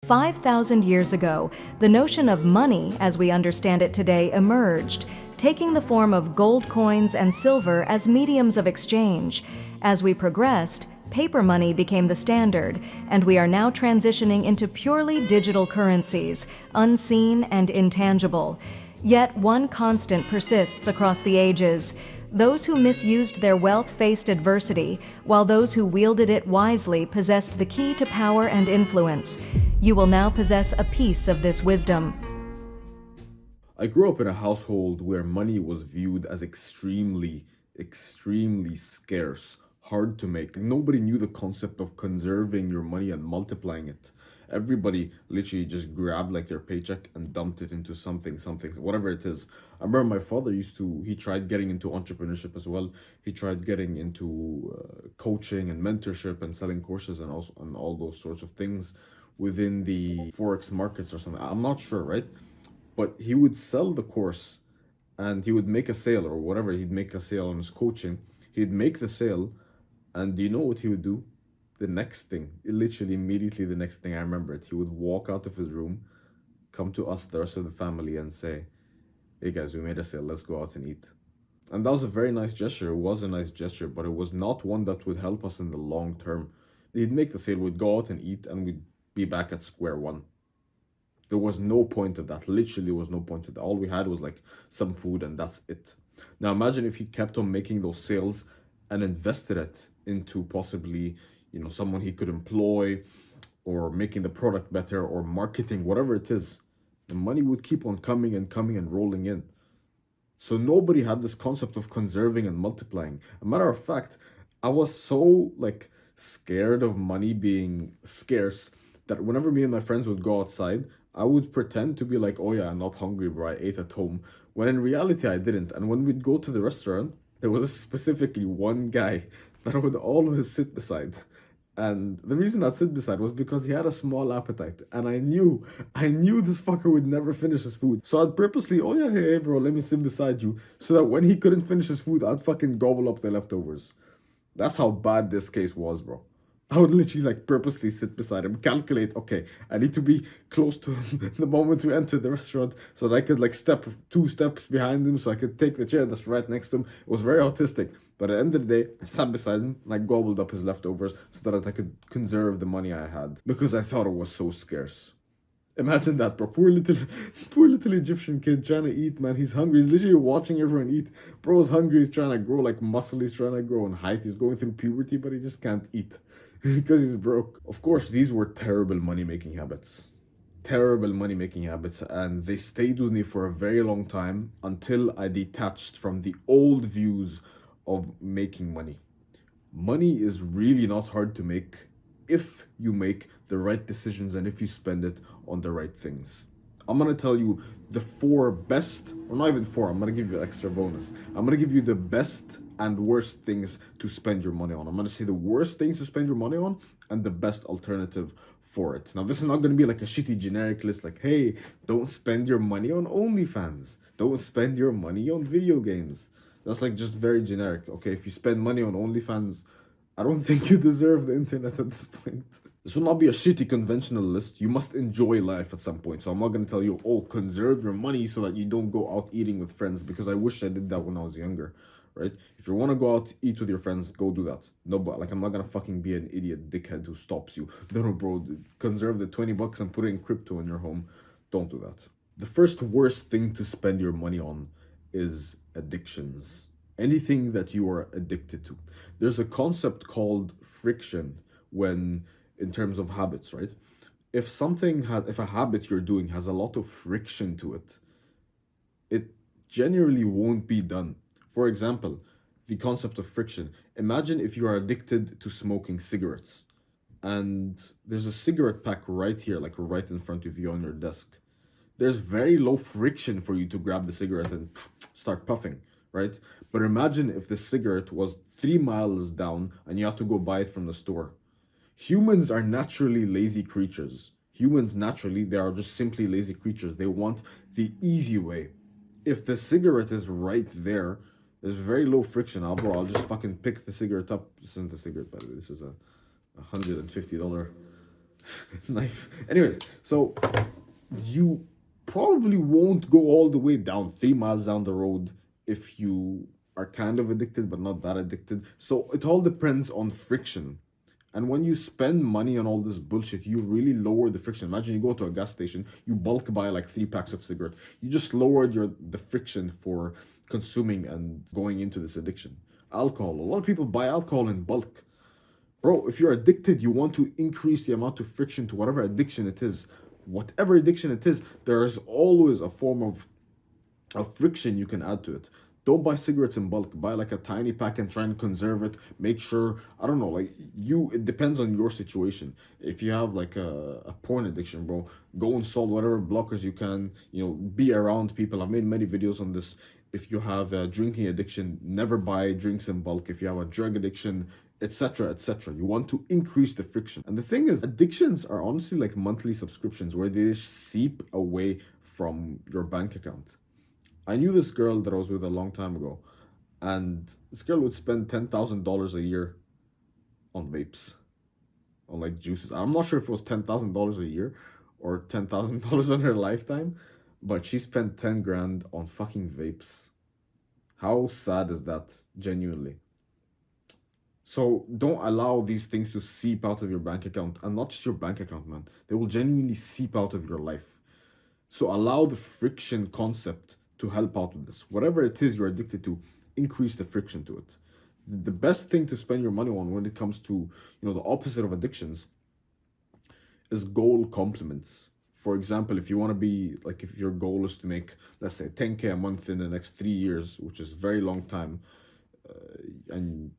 5,000 years ago, the notion of money, as we understand it today, emerged, taking the form of gold coins and silver as mediums of exchange. As we progressed, paper money became the standard, and we are now transitioning into purely digital currencies, unseen and intangible. Yet one constant persists across the ages. Those who misused their wealth faced adversity, while those who wielded it wisely possessed the key to power and influence. You will now possess a piece of this wisdom. I grew up in a household where money was viewed as extremely scarce, hard to make. Nobody knew the concept of conserving your money and multiplying it. Everybody literally just grabbed like their paycheck and dumped it into something, whatever it is. I remember my father he tried getting into entrepreneurship as well. He tried getting into coaching and mentorship and selling courses and also and all those sorts of things within the Forex markets or something. I'm not sure, right? But he would sell the course and he would make a sale or whatever. He'd make a sale on his coaching. He'd make the sale, and do you know what he would do? The next thing, literally immediately the next thing I remember it, he would walk out of his room, come to us, the rest of the family, and say, "Hey guys, we made a sale, let's go out and eat." And that was a very nice gesture. It was a nice gesture, but it was not one that would help us in the long term. He'd make the sale, we'd go out and eat, and we'd be back at square one. There was no point of that. Literally was no point of that. All we had was like some food and that's it. Now imagine if he kept on making those sales and invested it into possibly, someone he could employ or making the product better or marketing, whatever it is. The money would keep on coming and rolling in. So nobody had this concept of conserving and multiplying. A matter of fact, I was so scared of money being scarce that whenever me and my friends would go outside, I would pretend to be like, "Oh yeah, I'm not hungry, bro, I ate at home." When in reality, I didn't. And when we'd go to the restaurant, there was specifically one guy that I would always sit beside. And the reason I'd sit beside was because he had a small appetite. And I knew this fucker would never finish his food. So I'd purposely, "Oh yeah, hey bro, let me sit beside you." So that when he couldn't finish his food, I'd fucking gobble up the leftovers. That's how bad this case was, bro. I would literally purposely sit beside him, calculate, okay, I need to be close to him the moment we enter the restaurant so that I could step 2 steps behind him so I could take the chair that's right next to him. It was very autistic. But at the end of the day, I sat beside him and I gobbled up his leftovers so that I could conserve the money I had because I thought it was so scarce. Imagine that, bro. Poor little Egyptian kid trying to eat, man. He's hungry. He's literally watching everyone eat. Bro's hungry. He's trying to grow muscle. He's trying to grow in height. He's going through puberty, but he just can't eat because he's broke. Of course, these were terrible money-making habits. Terrible money-making habits. And they stayed with me for a very long time until I detached from the old views of making money. Money is really not hard to make if you make the right decisions and if you spend it on the right things. I'm going to tell you the 4 best, or not even 4, I'm going to give you an extra bonus. I'm going to give you the best and worst things to spend your money on. I'm going to say the worst things to spend your money on and the best alternative for it. Now, this is not going to be like a shitty generic list hey, don't spend your money on OnlyFans. Don't spend your money on video games. That's just very generic. Okay, if you spend money on OnlyFans, I don't think you deserve the internet at this point. This will not be a shitty conventional list. You must enjoy life at some point. So I'm not going to tell you, "Oh, conserve your money so that you don't go out eating with friends," because I wish I did that when I was younger, right? If you want to go out, eat with your friends, go do that. No, but I'm not going to fucking be an idiot dickhead who stops you. No, bro, conserve the $20 and put it in crypto in your home. Don't do that. The first worst thing to spend your money on is addictions. Anything that you are addicted to. There's a concept called friction in terms of habits, right? If a habit you're doing has a lot of friction to it, it generally won't be done. For example, the concept of friction. Imagine if you are addicted to smoking cigarettes and there's a cigarette pack right here, right in front of you on your desk. There's very low friction for you to grab the cigarette and start puffing, right? But imagine if the cigarette was 3 miles down and you had to go buy it from the store. Humans are naturally lazy creatures. Humans naturally, they are just simply lazy creatures. They want the easy way. If the cigarette is right there, there's very low friction. I'll just fucking pick the cigarette up. This isn't a cigarette, by the way. This is a $150 Knife. Anyways, so you probably won't go all the way down 3 miles down the road if you are kind of addicted but not that addicted. So it all depends on friction. And when you spend money on all this bullshit, you really lower the friction. Imagine you go to a gas station, you bulk buy like 3 packs of cigarette. You just lowered the friction for consuming and going into this addiction. Alcohol. A lot of people buy alcohol in bulk. Bro, if you're addicted, you want to increase the amount of friction to whatever addiction it is. Whatever addiction it is, there is always a form of friction you can add to it. Don't buy cigarettes in bulk. Buy like a tiny pack and try and conserve it. Make sure, I don't know, like it depends on your situation. If you have like a porn addiction, bro, go install whatever blockers you can, be around people. I've made many videos on this. If you have a drinking addiction, never buy drinks in bulk. If you have a drug addiction, etc., etc. You want to increase the friction. And the thing is, addictions are honestly like monthly subscriptions where they seep away from your bank account. I knew this girl that I was with a long time ago, and this girl would spend $10,000 a year on vapes, on like juices. I'm not sure if it was $10,000 a year or $10,000 on her lifetime, but she spent 10 grand on fucking vapes. How sad is that, genuinely? So don't allow these things to seep out of your bank account, and not just your bank account, man. They will genuinely seep out of your life. So allow the friction concept to help out with this. Whatever it is you're addicted to, increase the friction to it. The best thing to spend your money on when it comes to, the opposite of addictions is goal complements. For example, if you want to be like, if your goal is to make, let's say, 10K a month in the next 3 years, which is a very long time, and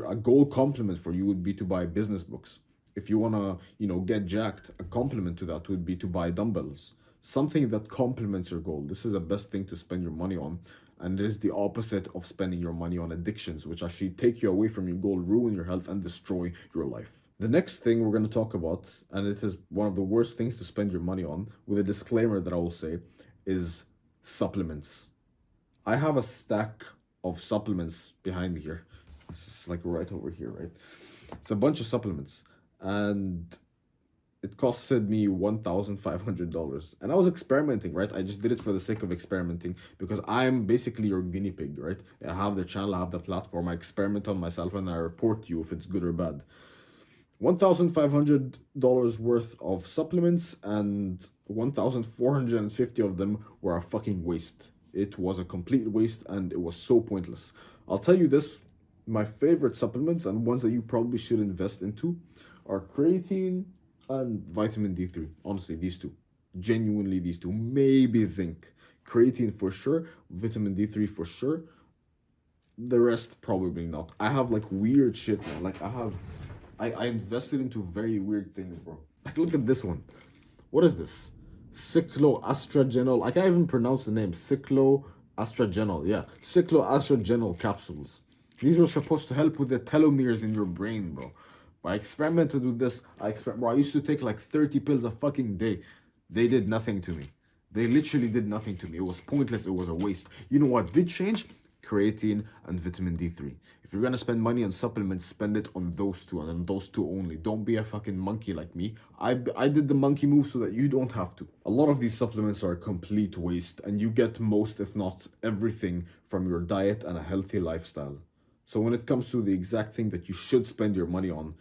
a goal complement for you would be to buy business books. If you want to, get jacked, a complement to that would be to buy dumbbells. Something that complements your goal. This is the best thing to spend your money on. And it is the opposite of spending your money on addictions, which actually take you away from your goal, ruin your health, and destroy your life. The next thing we're going to talk about, and it is one of the worst things to spend your money on, with a disclaimer that I will say, is supplements. I have a stack of supplements behind me here. It's like right over here, right? It's a bunch of supplements. And it costed me $1,500. And I was experimenting, right? I just did it for the sake of experimenting because I'm basically your guinea pig, right? I have the channel, I have the platform, I experiment on myself and I report to you if it's good or bad. $1,500 worth of supplements, and 1,450 of them were a fucking waste. It was a complete waste and it was so pointless. I'll tell you this, my favorite supplements and ones that you probably should invest into are creatine and vitamin D3. Honestly, these two. Genuinely, these two. Maybe zinc. Creatine for sure. Vitamin D3 for sure. The rest, probably not. I have like weird shit, man. Like I invested into very weird things, bro. Like look at this one. What is this? Cycloastragenol. I can't even pronounce the name. Cycloastragenol. Yeah. Cycloastragenol capsules. These are supposed to help with the telomeres in your brain, bro. I experimented with this. Bro, I used to take like 30 pills a fucking day. They did nothing to me. They literally did nothing to me. It was pointless. It was a waste. You know what did change? Creatine and vitamin D3. If you're gonna spend money on supplements, spend it on those two and on those two only. Don't be a fucking monkey like me. I did the monkey move so that you don't have to. A lot of these supplements are a complete waste, and you get most, if not everything, from your diet and a healthy lifestyle. So when it comes to the exact thing that you should spend your money on,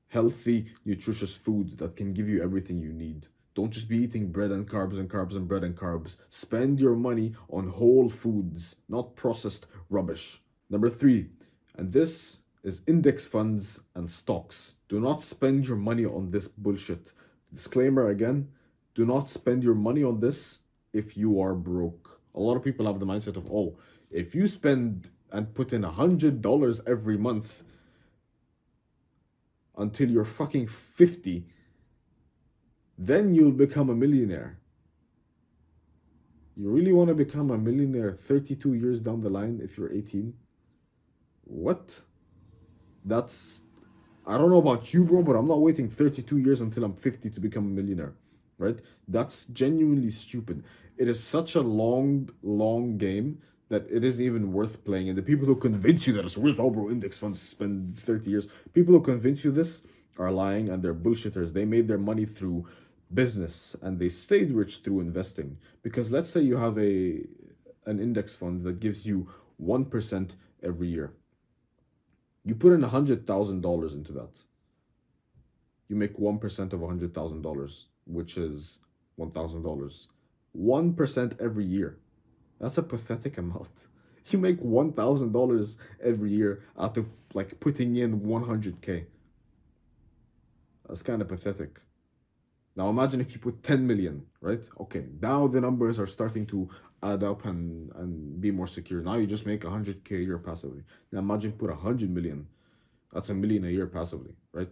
healthy, nutritious foods that can give you everything you need. Don't just be eating bread and carbs and carbs and bread and carbs. Spend your money on whole foods, not processed rubbish. Number 3, and this is index funds and stocks. Do not spend your money on this bullshit. Disclaimer again, do not spend your money on this if you are broke. A lot of people have the mindset of, oh, if you spend and put in $100 every month until you're fucking 50, then you'll become a millionaire. You really want to become a millionaire 32 years down the line if you're 18? What? I don't know about you, bro, but I'm not waiting 32 years until I'm 50 to become a millionaire, right? That's genuinely stupid. It is such a long game that it isn't even worth playing. And the people who convince you that it's worth, oh, bro, index funds spend 30 years, people who convince you this are lying and they're bullshitters. They made their money through business and they stayed rich through investing. Because let's say you have an index fund that gives you 1% every year. You put in $100,000 into that. You make 1% of $100,000, which is $1,000. 1% every year. That's a pathetic amount. You make $1,000 every year out of like putting in 100K. That's kind of pathetic. Now imagine if you put 10 million, right? Okay, now the numbers are starting to add up and be more secure. Now you just make 100K a year passively. Now imagine put 100 million. That's a million a year passively, right?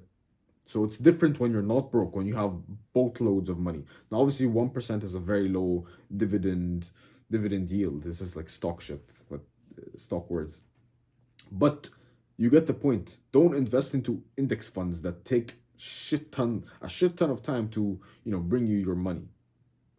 So it's different when you're not broke, when you have boatloads of money. Now obviously 1% is a very low dividend yield. This is like stock shit, but stock words. But you get the point. Don't invest into index funds that take a shit ton of time to, bring you your money.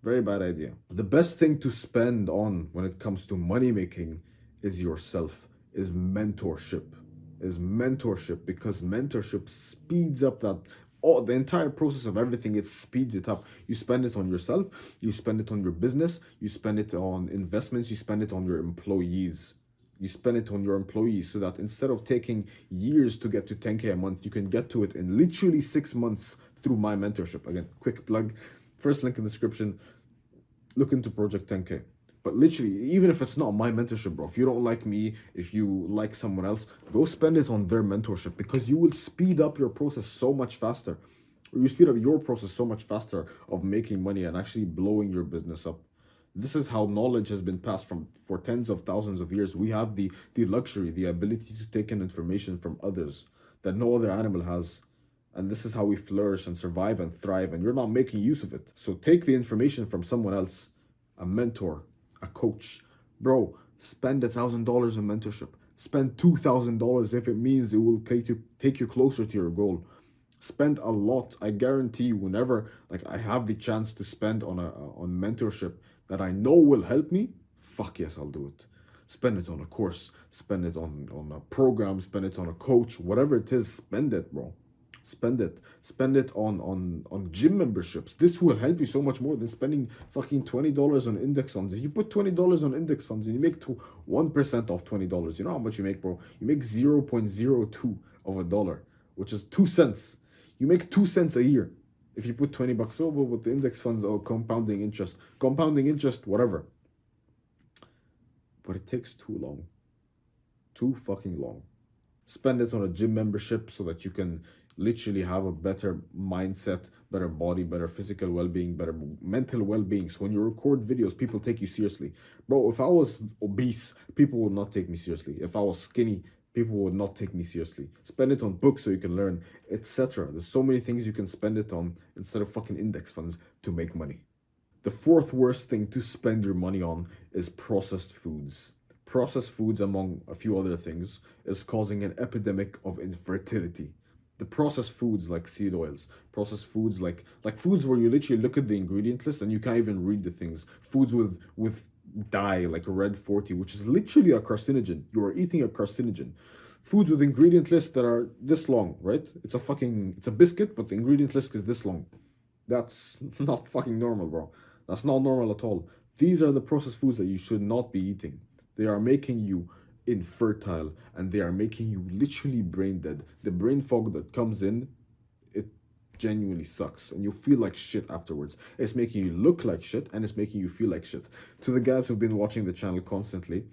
Very bad idea. The best thing to spend on when it comes to money making is yourself, is mentorship. Because mentorship speeds up the entire process of everything. It speeds it up. You spend it on yourself, you spend it on your business, you spend it on investments, you spend it on your employees. So that instead of taking years to get to 10K a month, you can get to it in literally 6 months through my mentorship. Again, quick plug, first link in the description. Look into Project 10K. But literally, even if it's not my mentorship, bro, if you don't like me, if you like someone else, go spend it on their mentorship, because you will speed up your process so much faster. You speed up your process so much faster of making money and actually blowing your business up. This is how knowledge has been passed for tens of thousands of years. We have the luxury, the ability to take in information from others that no other animal has. And this is how we flourish and survive and thrive, and you're not making use of it. So take the information from someone else, a mentor, a coach. Bro, spend $1,000 in mentorship. Spend $2,000 if it means it will take you closer to your goal. Spend a lot. I guarantee you, whenever I have the chance to spend on mentorship that I know will help me, fuck yes, I'll do it. Spend it on a course, spend it on a program, spend it on a coach, whatever it is, spend it, bro. Spend it on gym memberships. This will help you so much more than spending fucking $20 on index funds. If you put $20 on index funds and you make 1% off $20, you know how much you make, bro? You make 0.02 of a dollar, which is 2 cents. You make 2 cents a year if you put $20. Oh, but with the index funds or compounding interest, whatever. But it takes too long. Too fucking long. Spend it on a gym membership so that you can literally have a better mindset, better body, better physical well-being, better mental well-being. So when you record videos, people take you seriously. Bro, if I was obese, people would not take me seriously. If I was skinny, people would not take me seriously. Spend it on books so you can learn, etc. There's so many things you can spend it on instead of fucking index funds to make money. The fourth worst thing to spend your money on is processed foods. Processed foods, among a few other things, is causing an epidemic of infertility. The processed foods like seed oils, processed foods like foods where you literally look at the ingredient list and you can't even read the things. Foods with dye like red 40, which is literally a carcinogen. You are eating a carcinogen. Foods with ingredient lists that are this long, right? It's a biscuit, but the ingredient list is this long. That's not fucking normal, bro. That's not normal at all. These are the processed foods that you should not be eating. They are making you infertile and they are making you literally brain dead. The brain fog that comes in, it genuinely sucks and you feel like shit afterwards. It's making you look like shit and it's making you feel like shit. To the guys who've been watching the channel constantly,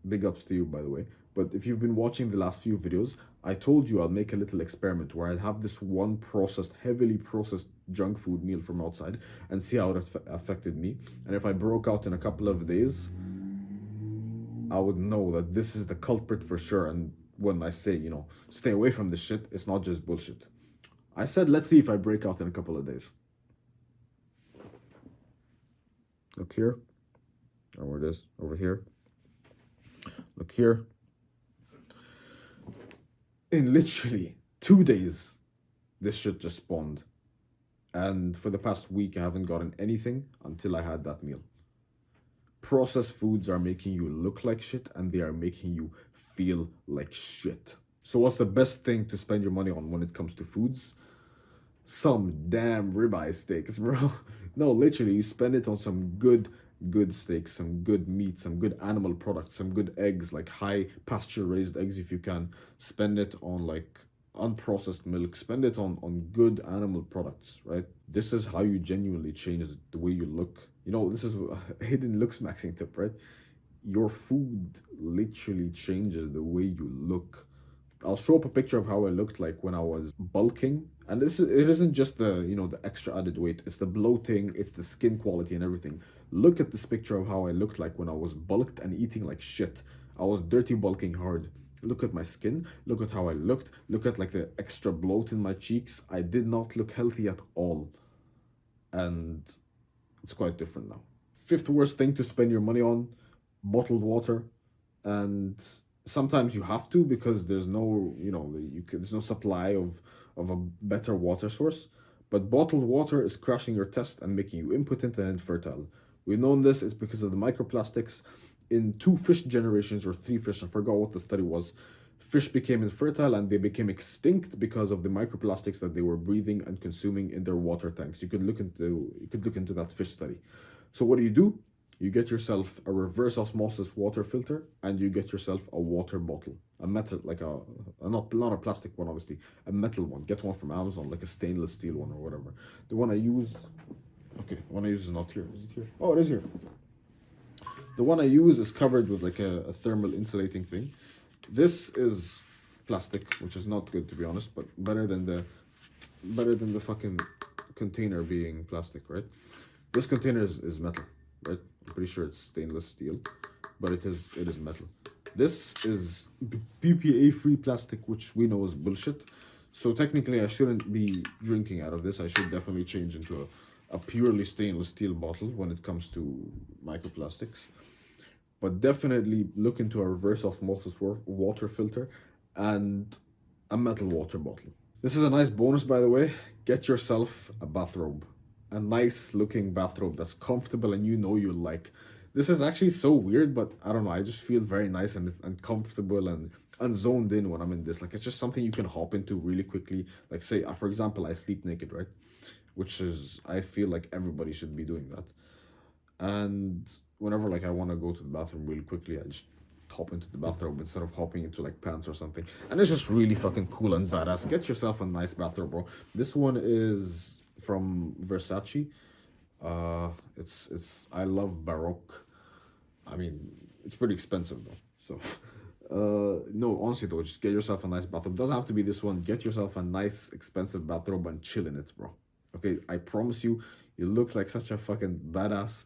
big ups to you, by the way. But if you've been watching the last few videos, I told you I'll make a little experiment where I'd have this one heavily processed junk food meal from outside and see how it affected me. And if I broke out in a couple of days, I would know that this is the culprit for sure. And when I say, stay away from this shit, it's not just bullshit. I said, let's see if I break out in a couple of days. Look here. Or where it is, over here. Look here. In literally 2 days, this shit just spawned. And for the past week, I haven't gotten anything until I had that meal. Processed foods are making you look like shit and they are making you feel like shit. So what's the best thing to spend your money on when it comes to foods? Some damn ribeye steaks, bro. No, literally, you spend it on some good steaks, some good meat, some good animal products, some good eggs, like high pasture raised eggs if you can. Spend it on like unprocessed milk. Spend it on good animal products, right? This is how you genuinely change the way you look. You know, this is a hidden looks maxing tip, right? Your food literally changes the way you look. I'll show up a picture of how I looked like when I was bulking. And it isn't just the, you know, the extra added weight. It's the bloating, it's the skin quality and everything. Look at this picture of how I looked like when I was bulked and eating like shit. I was dirty bulking hard. Look at my skin, look at how I looked, look at like the extra bloat in my cheeks. I did not look healthy at all. And it's quite different now. Fifth worst thing to spend your money on, bottled water. And sometimes you have to because there's no, you know, there's no supply of a better water source. But bottled water is crashing your test and making you impotent and infertile. We've known this is because of the microplastics. In two fish generations or three fish, I forgot what the study was, fish became infertile and they became extinct because of the microplastics that they were breathing and consuming in their water tanks. You could look into that fish study. So what do? You get yourself a reverse osmosis water filter and you get yourself a water bottle, a metal, like not a plastic one, obviously, a metal one. Get one from Amazon, like a stainless steel one or whatever. The one I use, okay, the one I use is not here. Is it here? Oh, it is here. The one I use is covered with like a thermal insulating thing. This is plastic, which is not good to be honest, but better than the fucking container being plastic, right? This container is metal, right? I'm pretty sure it's stainless steel, but it is metal. This is BPA free plastic, which we know is bullshit. So technically, I shouldn't be drinking out of this. I should definitely change into a purely stainless steel bottle when it comes to microplastics. But definitely look into a reverse osmosis water filter and a metal water bottle. This is a nice bonus, by the way. Get yourself a bathrobe. A nice looking bathrobe that's comfortable and you know you'll like. This is actually so weird, but I don't know. I just feel very nice and comfortable and zoned in when I'm in this. Like, it's just something you can hop into really quickly. Like, say, for example, I sleep naked, right? Which is, I feel like everybody should be doing that. And whenever like I want to go to the bathroom really quickly, I just hop into the bathrobe instead of hopping into like pants or something. And it's just really fucking cool and badass. Get yourself a nice bathrobe, bro. This one is from Versace. It's I love Baroque. I mean, it's pretty expensive though. So no, honestly though, just get yourself a nice bathrobe. Doesn't have to be this one. Get yourself a nice expensive bathrobe and chill in it, bro. Okay, I promise you, you look like such a fucking badass,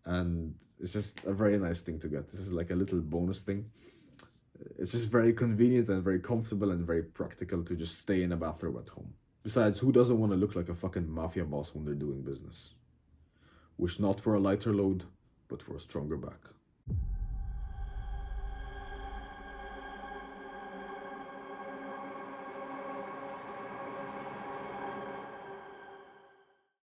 and it's just a very nice thing to get. This is like a little bonus thing. It's just very convenient and very comfortable and very practical to just stay in a bathrobe at home. Besides, who doesn't want to look like a fucking mafia boss when they're doing business? Wish not for a lighter load, but for a stronger back.